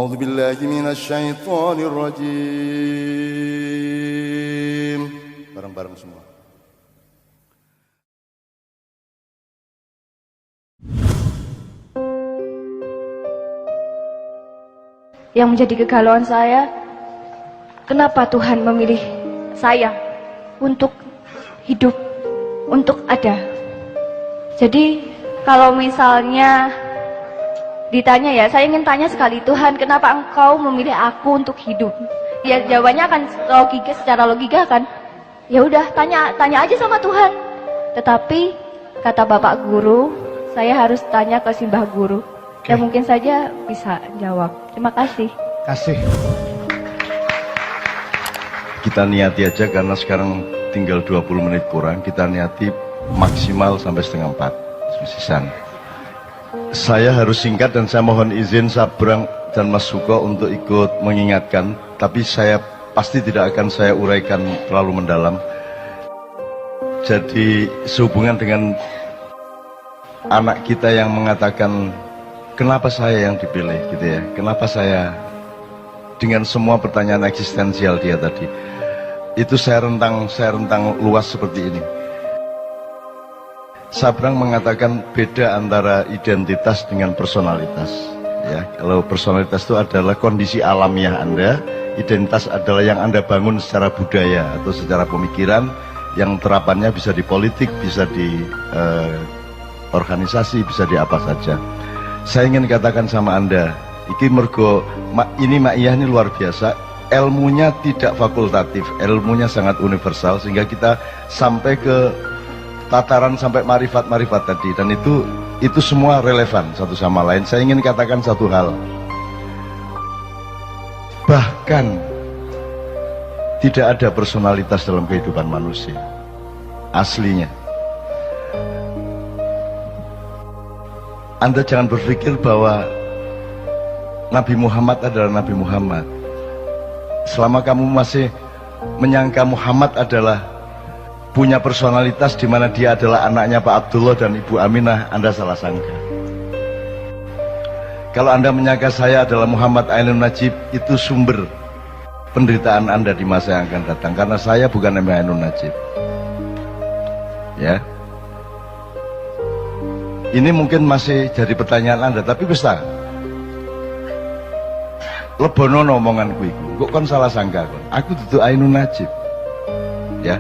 A'udzu billahi minasy syaithanir rajim. Bareng-bareng semua. Yang menjadi kegalauan saya, kenapa Tuhan memilih saya untuk hidup, untuk ada. Jadi kalau misalnya ditanya ya, saya ingin tanya sekali, Tuhan, kenapa Engkau memilih aku untuk hidup? Ya jawabannya akan secara logika kan. Ya udah, tanya aja sama Tuhan. Tetapi kata Bapak Guru, saya harus tanya ke Simbah Guru. Dan mungkin saja bisa jawab. Terima kasih. Kasih. Kita niati aja karena sekarang tinggal 20 menit kurang. Kita niati maksimal sampai setengah 4. Sisan. Saya harus singkat dan saya mohon izin Sabrang dan Mas Suko untuk ikut mengingatkan. Tapi saya pasti tidak akan saya uraikan terlalu mendalam. Jadi sehubungan dengan anak kita yang mengatakan, kenapa saya yang dipilih gitu ya? Kenapa saya, dengan semua pertanyaan eksistensial dia tadi, itu saya rentang luas seperti ini. Sabrang mengatakan beda antara identitas dengan personalitas. Ya, kalau personalitas itu adalah kondisi alamiah Anda, identitas adalah yang Anda bangun secara budaya atau secara pemikiran, yang terapannya bisa di politik, bisa di organisasi, bisa di apa saja. Saya ingin katakan sama Anda, ini Ma'iyah ini luar biasa, ilmunya tidak fakultatif, ilmunya sangat universal, sehingga kita sampai ke tataran sampai marifat-marifat tadi, dan itu semua relevan satu sama lain. Saya ingin katakan satu hal, bahkan tidak ada personalitas dalam kehidupan manusia aslinya. Anda jangan berpikir bahwa Nabi Muhammad adalah Nabi Muhammad. Selama kamu masih menyangka Muhammad adalah punya personalitas di mana dia adalah anaknya Pak Abdullah dan Ibu Aminah, Anda salah sangka. Kalau Anda menyangka saya adalah Muhammad Ainun Najib, itu sumber penderitaan Anda di masa yang akan datang, karena saya bukan Mbak Ainun Najib. Ya. Ini mungkin masih jadi pertanyaan Anda, tapi bisa. Lebono omonganku iku. Kok kon salah sangka kon? Aku dudu Ainun Najib. Ya.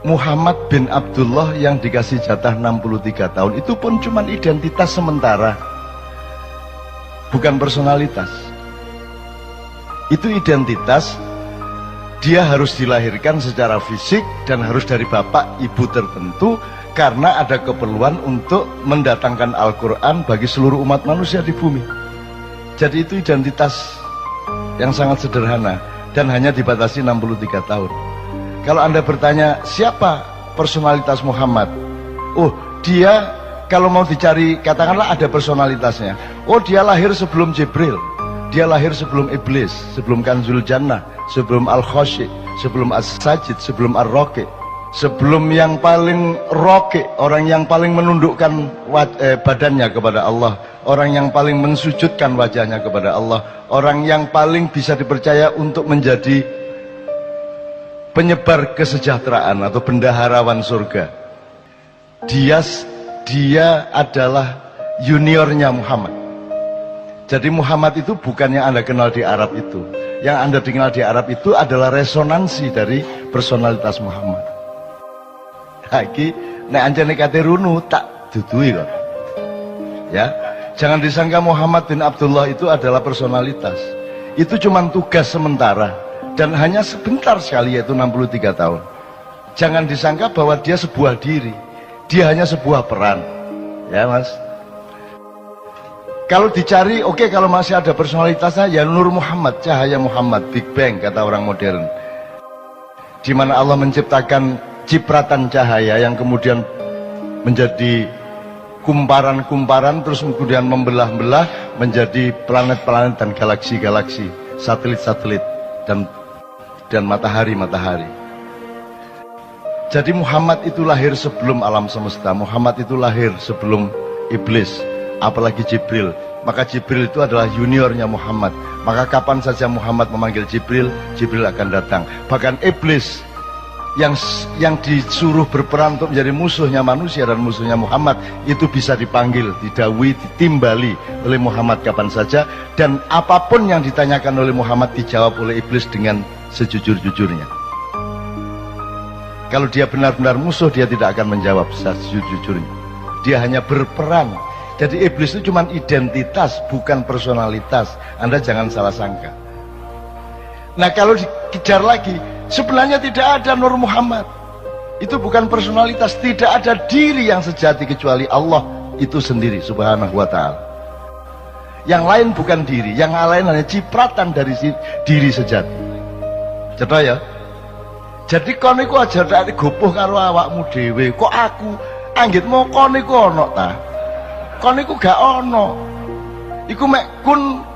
Muhammad bin Abdullah yang dikasih jatah 63 tahun itu pun cuma identitas sementara, bukan personalitas. Itu identitas, dia harus dilahirkan secara fisik dan harus dari bapak ibu tertentu karena ada keperluan untuk mendatangkan Al-Quran bagi seluruh umat manusia di bumi. Jadi itu identitas yang sangat sederhana dan hanya dibatasi 63 tahun. Kalau Anda bertanya, siapa personalitas Muhammad? Oh, dia kalau mau dicari, katakanlah ada personalitasnya. Oh, dia lahir sebelum Jibril, dia lahir sebelum Iblis, sebelum Kanzul Jannah, sebelum Al-Khoshi, sebelum As-Sajid, sebelum Ar-Roki, sebelum yang paling roki, orang yang paling menundukkan badannya kepada Allah, orang yang paling mensujudkan wajahnya kepada Allah, orang yang paling bisa dipercaya untuk menjadi penyebar kesejahteraan atau bendaharawan surga. Dia adalah juniornya Muhammad. Jadi Muhammad itu bukan yang Anda kenal di Arab itu. Yang Anda dikenal di Arab itu adalah resonansi dari personalitas Muhammad. Lagi nek anjane kate runu tak dudui kok. Ya, jangan disangka Muhammad bin Abdullah itu adalah personalitas. Itu cuma tugas sementara. Dan hanya sebentar sekali, yaitu 63 tahun. Jangan disangka bahwa dia sebuah diri. Dia hanya sebuah peran. Ya mas. Kalau dicari, oke, kalau masih ada personalitasnya, ya Nur Muhammad, cahaya Muhammad, Big Bang kata orang modern. Di mana Allah menciptakan cipratan cahaya yang kemudian menjadi kumparan-kumparan, terus kemudian membelah-belah menjadi planet-planet dan galaksi-galaksi, satelit-satelit dan matahari-matahari. Jadi Muhammad itu lahir sebelum alam semesta. Muhammad itu lahir sebelum Iblis, apalagi Jibril. Maka Jibril itu adalah juniornya Muhammad. Maka kapan saja Muhammad memanggil Jibril, Jibril akan datang. Bahkan iblis yang disuruh berperan untuk menjadi musuhnya manusia dan musuhnya Muhammad itu bisa dipanggil, didawui, ditimbali oleh Muhammad kapan saja, dan apapun yang ditanyakan oleh Muhammad dijawab oleh iblis dengan sejujur-jujurnya. Kalau dia benar-benar musuh, dia tidak akan menjawab sejujur-jujurnya. Dia hanya berperan. Jadi iblis itu cuma identitas, bukan personalitas. Anda jangan salah sangka. Nah, kalau dikejar lagi, sebenarnya tidak ada Nur Muhammad. Itu bukan personalitas, tidak ada diri yang sejati kecuali Allah itu sendiri subhanahu wa ta'ala. Yang lain bukan diri, yang lain hanya cipratan dari diri sejati. Coba ya. Jadi kon iku aja tak gopoh karo awakmu dhewe. Kok aku anggitmu kon iku ono ta? Kon iku gak ono. Iku mek kun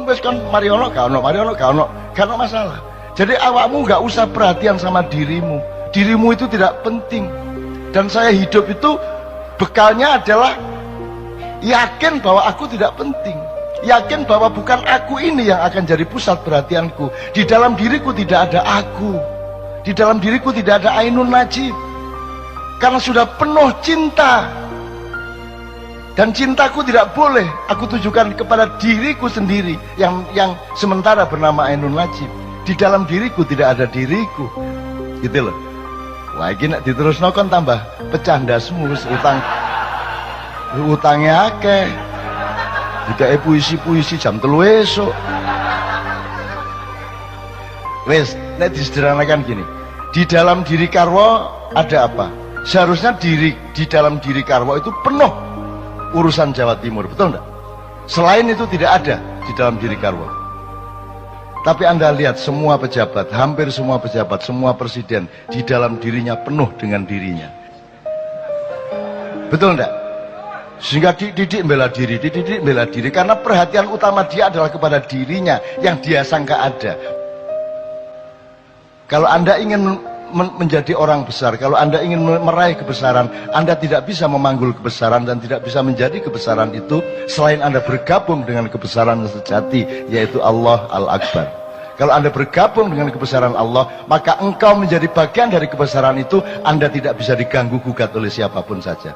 wis kon mari ono gak ono, mari ono gak ono. Gak ono masalah. Jadi awakmu gak usah perhatian sama dirimu. Dirimu itu tidak penting. Dan saya hidup itu bekalnya adalah yakin bahwa aku tidak penting. Yakin bahwa bukan aku ini yang akan jadi pusat perhatianku. Di dalam diriku tidak ada aku. Di dalam diriku tidak ada Ainun Najib. Karena sudah penuh cinta. Dan cintaku tidak boleh aku tujukan kepada diriku sendiri yang sementara bernama Ainun Najib. Di dalam diriku tidak ada diriku. Gitu loh. Wah, ini nak diterusno kon tambah pecah ndasmu, utangnya akeh. Tidak puisi-puisi jam 3 esok. Wes, nek disederhanakan gini. Di dalam diri Karwo ada apa? Seharusnya di dalam diri Karwo itu penuh urusan Jawa Timur, betul enggak? Selain itu tidak ada di dalam diri Karwo. Tapi Anda lihat semua pejabat, hampir semua pejabat, semua presiden di dalam dirinya penuh dengan dirinya. Betul enggak? Sehingga dididik bela diri karena perhatian utama dia adalah kepada dirinya yang dia sangka ada. Kalau Anda ingin menjadi orang besar, kalau Anda ingin meraih kebesaran, Anda tidak bisa memanggul kebesaran dan tidak bisa menjadi kebesaran itu selain Anda bergabung dengan kebesaran sejati, yaitu Allah Al-Akbar. Kalau Anda bergabung dengan kebesaran Allah, maka engkau menjadi bagian dari kebesaran itu. Anda tidak bisa diganggu gugat oleh siapapun saja.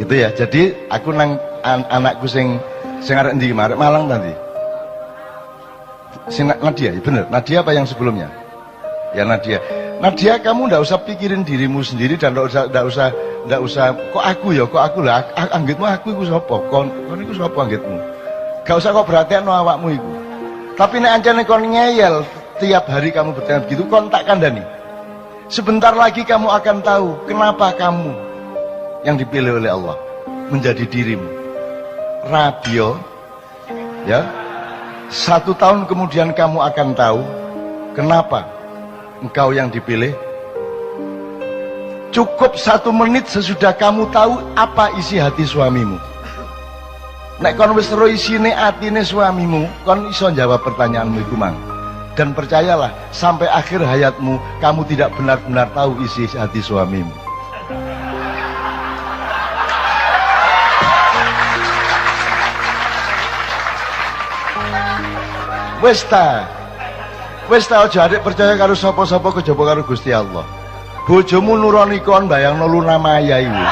Gitu ya. Jadi aku nang anakku sing arek ndi kemarin Malang tadi. Sing Nadia, ya bener. Nadia apa yang sebelumnya? Ya Nadia. Nadia, kamu ndak usah pikirin dirimu sendiri dan ndak usah kok aku lah anggitmu aku iku sapa? Kon iku sapa anggitmu? Gak usah kok perhatian awakmu iku. Tapi nek ancane kon ngeyel tiap hari kamu bertanya begitu, kon tak kandhani. Sebentar lagi kamu akan tahu kenapa kamu yang dipilih oleh Allah menjadi dirimu. Radio ya. 1 tahun kemudian kamu akan tahu kenapa engkau yang dipilih. Cukup 1 menit sesudah kamu tahu apa isi hati suamimu. Nek kon wis ro isine atine suamimu, kon iso jawab pertanyaanmu iku mang. Dan percayalah, sampai akhir hayatmu kamu tidak benar-benar tahu isi hati suamimu. Wis ta aja adik percaya karo sapa-sapa kejaba karo Gusti Allah. Bojomu nuroni kon bayangno Luna Maya iku.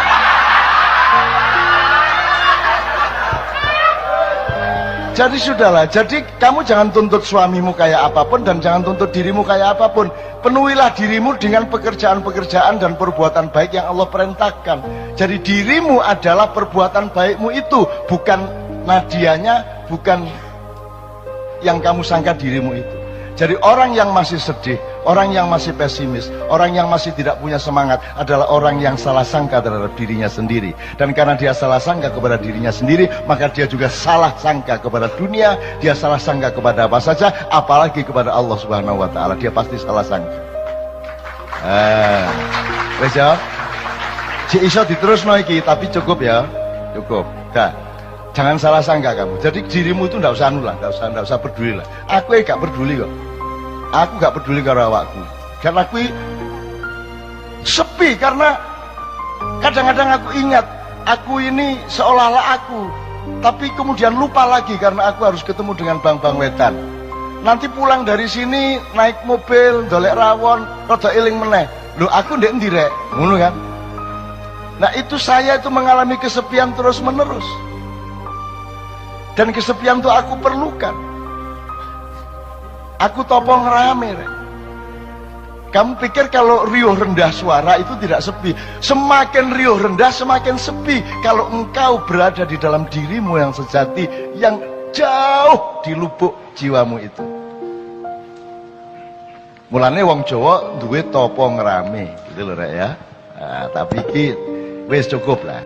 Jadi sudahlah, jadi kamu jangan tuntut suamimu kayak apapun dan jangan tuntut dirimu kayak apapun. Penuhilah dirimu dengan pekerjaan-pekerjaan dan perbuatan baik yang Allah perintahkan. Jadi dirimu adalah perbuatan baikmu itu, bukan Nadianya, bukan yang kamu sangka dirimu itu. Jadi orang yang masih sedih, orang yang masih pesimis, orang yang masih tidak punya semangat adalah orang yang salah sangka terhadap dirinya sendiri. Dan karena dia salah sangka kepada dirinya sendiri, maka dia juga salah sangka kepada dunia, dia salah sangka kepada apa saja, apalagi kepada Allah Subhanahu wa taala. Dia pasti salah sangka. Wes ya. Cik iso diterusno iki, tapi cukup ya. Cukup. Dah. Jangan salah sangka kamu. Jadi dirimu itu ndak usah anu lah, ndak usah peduli lah. Aku gak peduli kok. Aku gak peduli karo awakku. Karena aku sepi, karena kadang-kadang aku ingat aku ini seolah-olah aku tapi kemudian lupa lagi karena aku harus ketemu dengan Bang Wetan. Nanti pulang dari sini naik mobil, dolek rawon, rada eling meneh. Loh aku ndek endi rek? Ngono kan? Nah itu saya itu mengalami kesepian terus menerus. Dan kesepian itu aku perlukan. Aku topong rame rek. Kamu pikir kalau riuh rendah suara itu tidak sepi? Semakin riuh rendah semakin sepi kalau engkau berada di dalam dirimu yang sejati, yang jauh di lubuk jiwamu itu. Mulane wong Jawa duwe topo ngerame gitu lho rek ya. Nah, tapi iki wis cukup lah.